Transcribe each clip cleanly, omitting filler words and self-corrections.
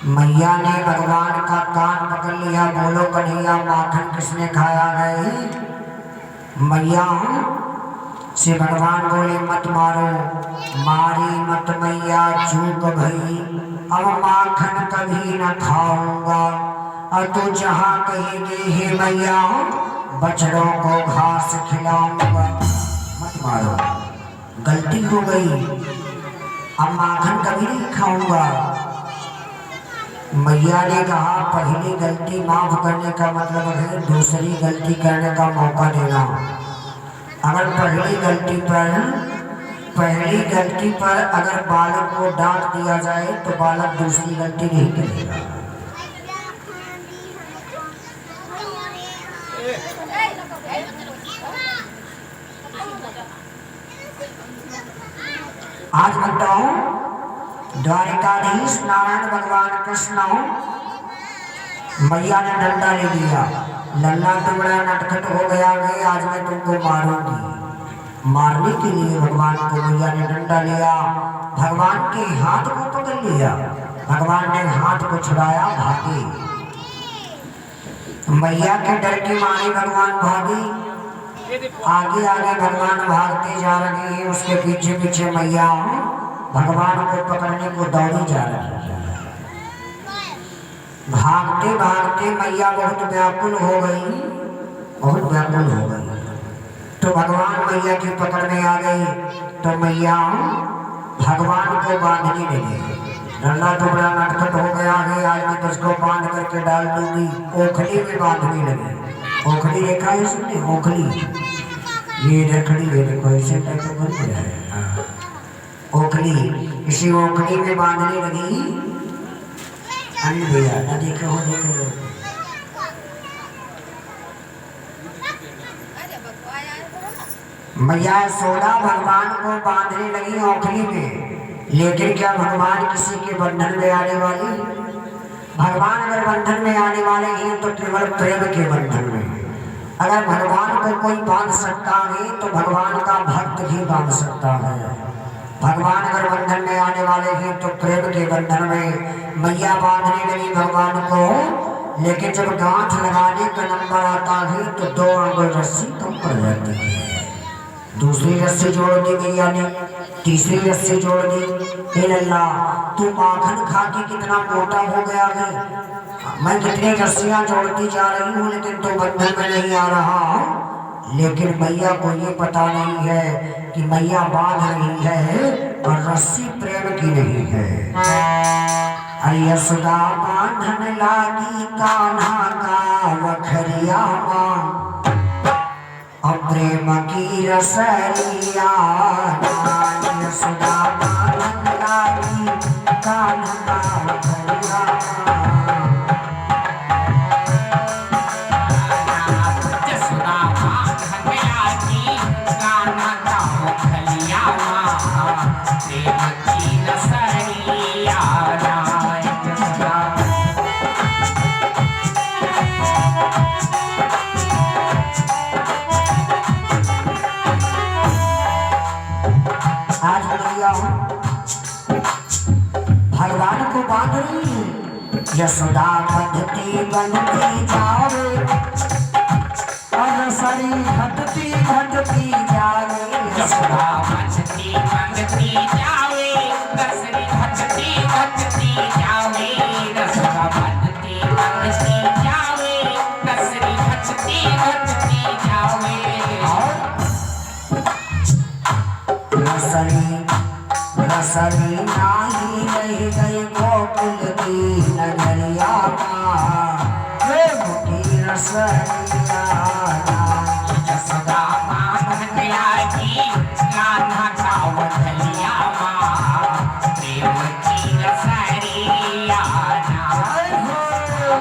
मैया ने भगवान का कान पकड़ लिया। बोलो कन्हैया माखन किसने खाया है? मैया से भगवान बोले मत मारो, मारी मत मैया चूक भई, अब माखन कभी न खाऊंगा। और तू जहाँ कहेगी हे मैया बछड़ों को घास खिलाऊंगा। मत मारो, गलती हो गई, अब माखन कभी नहीं खाऊंगा। मैया ने कहा पहली गलती माफ करने का मतलब है दूसरी गलती करने का मौका देना। अगर पहली गलती पर अगर बालक को डांट दिया जाए तो बालक दूसरी गलती नहीं करेगा। आज बताओ द्वारिकाधीश नारायण भगवान कृष्ण मैया ने डंडा ले लिया। लल्ला तो बड़ा नटखट हो गया कि आज मैं तुमको मारूंगी। मारने के लिए भगवान को मैया ने डंडा लिया, भगवान के हाथ को पकड़ लिया। भगवान ने हाथ को छुड़ाया, भागे। मैया के डर के मारे भगवान भागे। आगे आगे भगवान भागते जा रहे हैं, उसके पीछे पीछे मैया भगवान को पकड़ने को दौड़ी जा रही है। भागते भागते मैया बहुत व्याकुल हो गई, बहुत व्याकुल हो गई। तो भगवान मैया की पकड़ में आ गई तो मैया भगवान को बांधने लगी। लल्ला तो बड़ा नटखट हो गया है, आज मैं तुझको बांध करके डाल दूंगी। ओखली में बांधने लगी। ओखली देखा है उसने? ओखली, ये रखड़ी है, देखो ऐसे टाइप का बन गया है। ओखली, इसी ओखली में बांधने लगी। अन्न भैया ना देखे हो, देख लो। मैया सोना भगवान को बांधने लगी ओखली में। लेकिन क्या भगवान किसी के बंधन में आने वाले? भगवान अगर बंधन में आने वाले हैं तो केवल प्रेम के बंधन में। अगर भगवान को कोई बांध सकता है तो भगवान का भक्त भी बांध सकता है। भगवान अगर बंधन में आने वाले हैं तो प्रेम के बंधन में। मैया बांधने लगी भगवान को, लेकिन जब गांठ लगाने का नंबर आता है तो 2 अंगुल रस्सी कम पड़ जाती है। दूसरी रस्सी जोड़ दी मैया ने, तीसरी रस्सी जोड़ दी। हे लल्ला, तू माखन खा के कितना मोटा हो गया है। मैं कितनी रस्सियां जोड़ती जा रही हूँ लेकिन तू बंधन में नहीं आ रहा। लेकिन मैया को ये पता नहीं है कि मैया बांध रही है और रस्सी प्रेम की नहीं है। यशोदा बांधन लागी कान्हा का वखरिया मां, प्रेम की रसरिया। यशोदा बांधन लागी कान्हा का वखरिया भगवान को बांध रही। यशोदा बंधती बंधती जावे और रसरी घटती घटती जावे। यशोदा बंधती बंधती जावे, रसरी घटती घटती जावे। यशोदा बंधती बंधती जावे, रसरी घटती घटती जावे। रसरी नाही रह गई गोकुल की नगरिया प्रेम की रसरिया। यशोदा बांधन लागी कान्हा का वखरिया मां, प्रेम की रसरिया।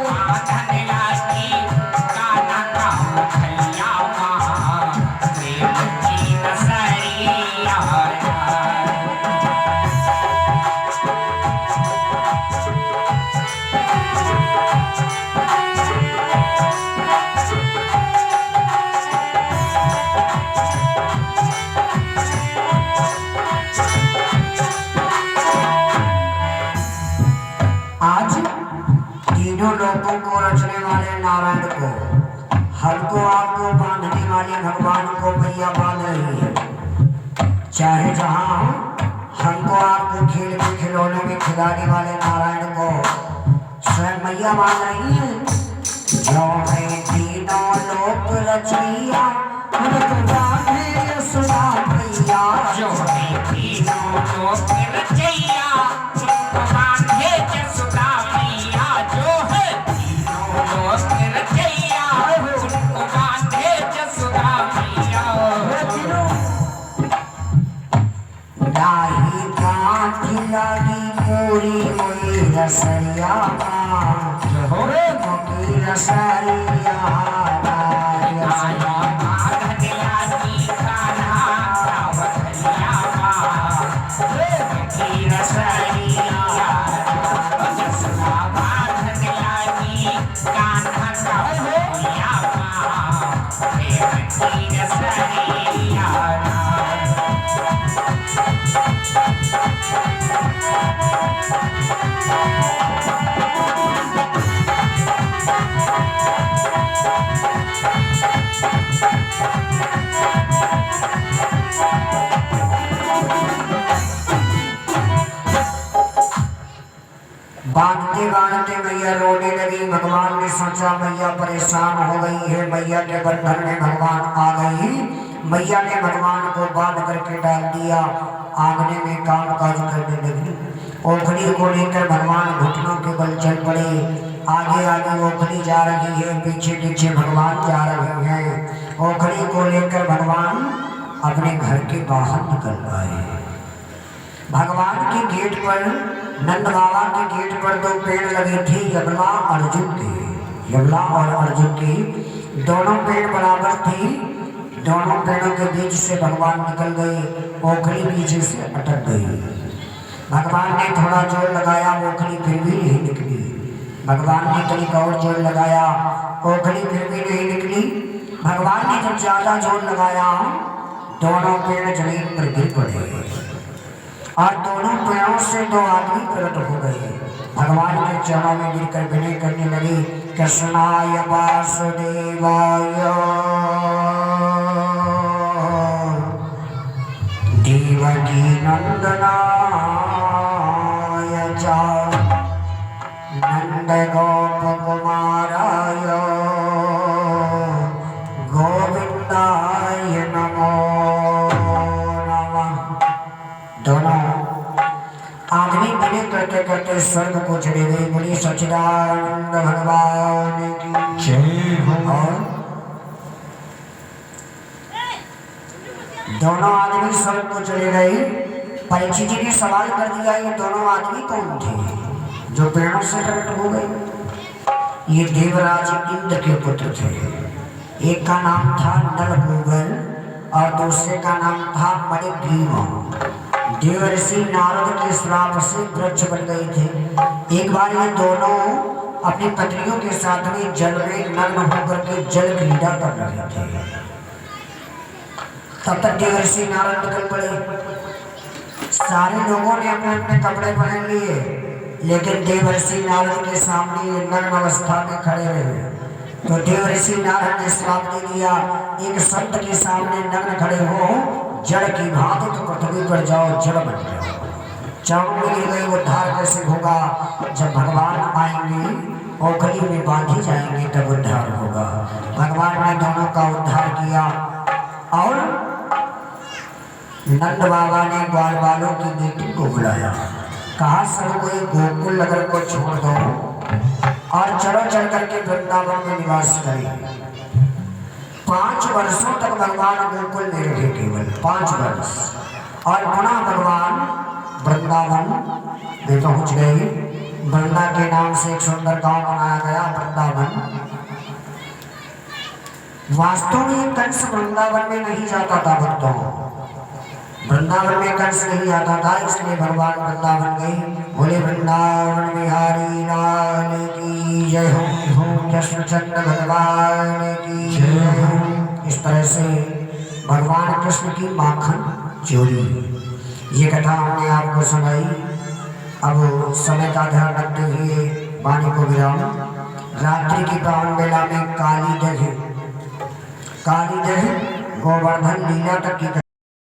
बांधन लागी कान्हा का वखरिया मां, प्रेम की रसरिया। आज तीनों लोगों को रचने वाले नारायण को, हमको आपको बांधने वाले भगवान को मैया बांध रही है। चाहे जहां हमको आपको खेल के खिलौने में खिलाने वाले नारायण को स्वयं मैया बांध रही है। जो है तीनों लोक रचिया उनको बांधे यशोदा मैया। जो है तीनों लोक रचैया उनको बांधे यशोदा मैया। जो है तीनों लोक रचैया उनको बांधे यशोदा मैया। लाही कांठी लागी पूरी हुई रसरिया मोकी रसरिया बांधते बांधते मैया रोने लगी। भगवान ने सोचा मैया परेशान हो गई है, मैया के बंधन में भगवान आ गई। मैया ने भगवान को बांध करके डाल दिया, आंगने में काम काज करने लगी। ओखली को लेकर भगवान घुटनों के बल चल पड़े। आगे आगे ओखली जा रही है, पीछे पीछे भगवान जा रहे हैं। ओखली को लेकर भगवान अपने घर के बाहर निकल आए। भगवान के गेट पर, नंद बाबा के गेट पर दो पेड़ लगे थे, यमला अर्जुन के। यमला और अर्जुन के दोनों पेड़ बराबर थे। दोनों पेड़ों के बीच से भगवान निकल गए। ओखली पीछे से अटक गई। भगवान ने थोड़ा जोर लगाया, ओखली फिर भी नहीं निकली। भगवान ने कहीं और जोर लगाया, ओखली फिर भी नहीं निकली। भगवान ने जब ज्यादा जोर लगाया, दोनों पेड़ जमीन पर गिर पड़े और दोनों पेड़ों से दो आदमी प्रकट हो गए। भगवान के चरणों में गिरकर विनय करने लगे, कृष्णाय वासुदेवाय देवकी नंदनाय च नंद गोप कुमाराय गोविंदाय नमो नमः। दोनों आदमी विनय करते करते स्वर्ग को चले गए। बोली सच्चिदानंद भगवान की जय हो। और दोनों आदमी स्वर्ग को चले गए। परीक्षित जी ने सवाल कर दिया, ये दोनों आदमी कौन थे जो पेड़ों से प्रकट हो गए? ये देवराज इंद्र के पुत्र थे। एक का नाम था नलगोबर और दूसरे का नाम था मणिग्रीव। देवर्षि नारद के श्राप से वृक्ष बन गए थे। एक बार ये दोनों अपनी पत्नियों के साथ में जल में नग्न होकर के जल क्रीड़ा कर रहे थे। तब तक देवर्षि नारद निकल पड़े। सारे लोगों ने अपने अपने कपड़े पहन लिए, लेकिन देवर्षि नारद के सामने नग्न अवस्था में खड़े रहे। तो देवर्षि नारद ने श्राप दे दिया, एक संत के सामने नग्न खड़े हो, जड़ की भांति तो पृथ्वी पर जाओ, जड़ बन जाओ। चरणों में गिर गए, उद्धार कैसे होगा? जब भगवान आएंगे, ओखली में बांधी जाएंगे, तब उद्धार होगा। भगवान ने दोनों का उद्धार किया और नंद बाबा ने ग्वाल वालों की बेटी को बुलाया। कहा सबको एक गोकुल नगर को छोड़ दो और चलो चल करके वृंदावन में निवास करें। 5 वर्षों तक भगवान गोकुल में रहे, केवल 5 वर्ष। और पुनः भगवान वृंदावन में पहुंच गए। वृंदा के नाम से एक सुंदर गांव बनाया गया, वृंदावन। वास्तव में कंस वृंदावन में नहीं जाता था भक्तों, वृंदावन में कंस नहीं आता था, इसलिए भगवान वृंदावन गए। बोले वृंदावन बिहारी लाल की जय हो, कृष्णचंद्र भगवान की जय हो। इस तरह से भगवान कृष्ण की माखन चोरी, ये कथा हमने आपको सुनाई। अब समय का ध्यान रखते हुए वाणी को विराम। रात्रि की पावन बेला में काली दह गोवर्धन लीला तक की